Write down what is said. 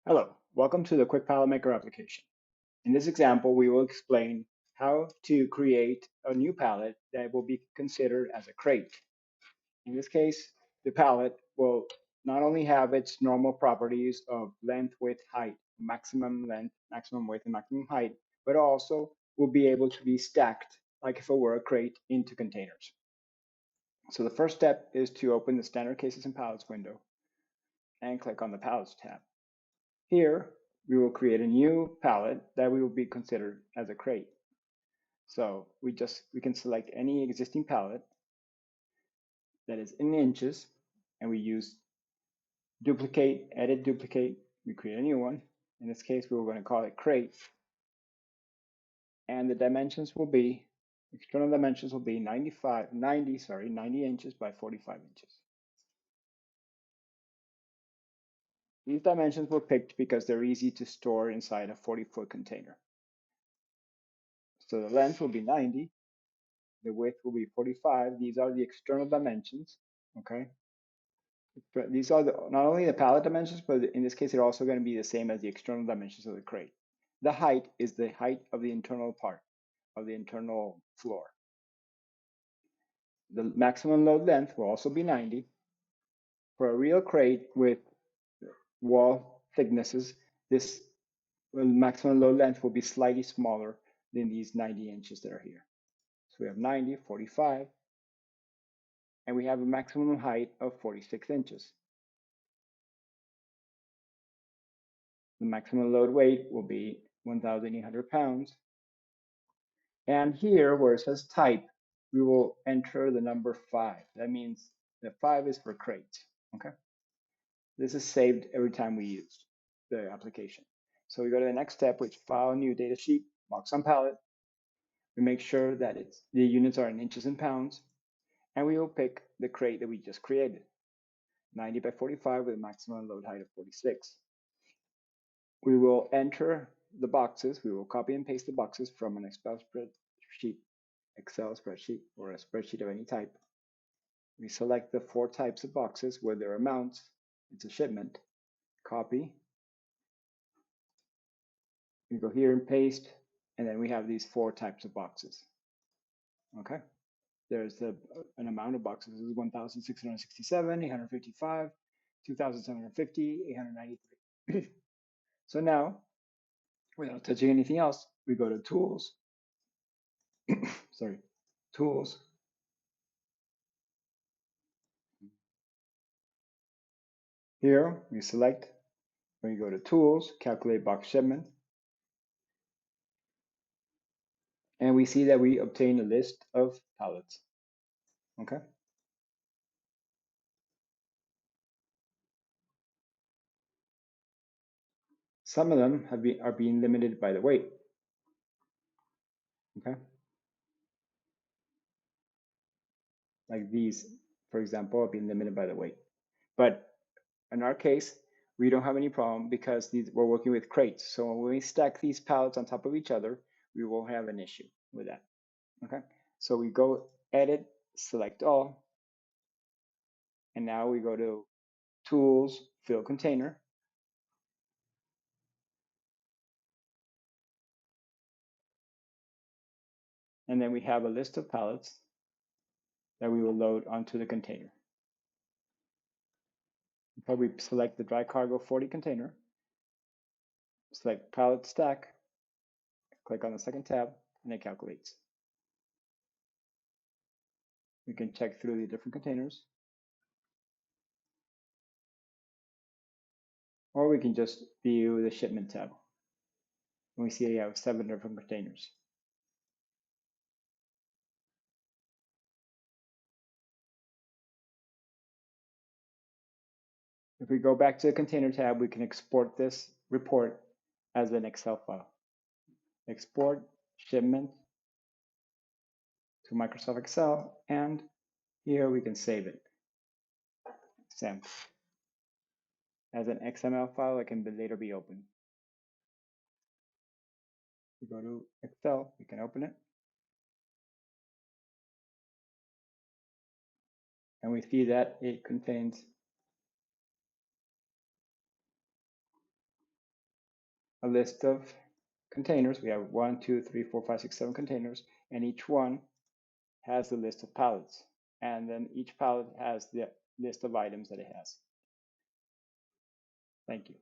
Hello, welcome to the Quick Pallet Maker application. In this example, we will explain how to create a new pallet that will be considered as a crate. In this case, the pallet will not only have its normal properties of length, width, height, maximum length, maximum width, and maximum height, but also will be able to be stacked like if it were a crate into containers. So the first step is to open the Standard Cases and Pallets window and click on the Pallets tab. Here, we will create a new pallet that we will be considered as a crate. So we can select any existing pallet that is in inches, and we use duplicate, edit duplicate, we create a new one. In this case, we were going to call it crate. And the dimensions will be, external dimensions will be 90 inches by 45 inches. These dimensions were picked because they're easy to store inside a 40-foot container. So the length will be 90, the width will be 45. These are the external dimensions, okay? But these are not only the pallet dimensions, but in this case, they're also going to be the same as the external dimensions of the crate. The height is the height of the internal part, of the internal floor. The maximum load length will also be 90. For a real crate with wall thicknesses, this maximum load length will be slightly smaller than these 90 inches that are here. So we have 90, 45, and we have a maximum height of 46 inches. The maximum load weight will be 1,800 pounds. And here, where it says type, we will enter the number 5. That means that 5 is for crates, okay? This is saved every time we use the application. So we go to the next step, which file new data sheet, box on pallet. We make sure that the units are in inches and pounds, and we will pick the crate that we just created, 90 by 45 with a maximum load height of 46. We will enter the boxes. We will copy and paste the boxes from an Excel spreadsheet, or a spreadsheet of any type. We select the 4 types of boxes with their amounts. It's a shipment. Copy. We go here and paste, and then we have these 4 types of boxes. Okay. There's an amount of boxes. This is 1,667, 855, 2,750, 893. So now, without touching anything else, we go to Tools. Sorry, Tools. Here, we select, when you go to Tools, Calculate Box Shipment, and we see that we obtain a list of pallets. Okay. Some of them are being limited by the weight. Okay. Like these, for example, are being limited by the weight. But in our case, we don't have any problem because we're working with crates. So when we stack these pallets on top of each other, we won't have an issue with that. Okay. So we go Edit, select all, and now we go to Tools, Fill Container. And then we have a list of pallets that we will load onto the container. We select the dry cargo 40 container, select pallet stack, click on the second tab, and it calculates. We can check through the different containers, or we can just view the shipment tab. And we see we have 7 different containers. If we go back to the container tab, we can export this report as an Excel file. Export shipment to Microsoft Excel, and here we can save it. Save as an XML file that can later be opened. We go to Excel, we can open it. And we see that it contains a list of containers. We have 1, 2, 3, 4, 5, 6, 7 containers, and each one has the list of pallets. And then each pallet has the list of items that it has. Thank you.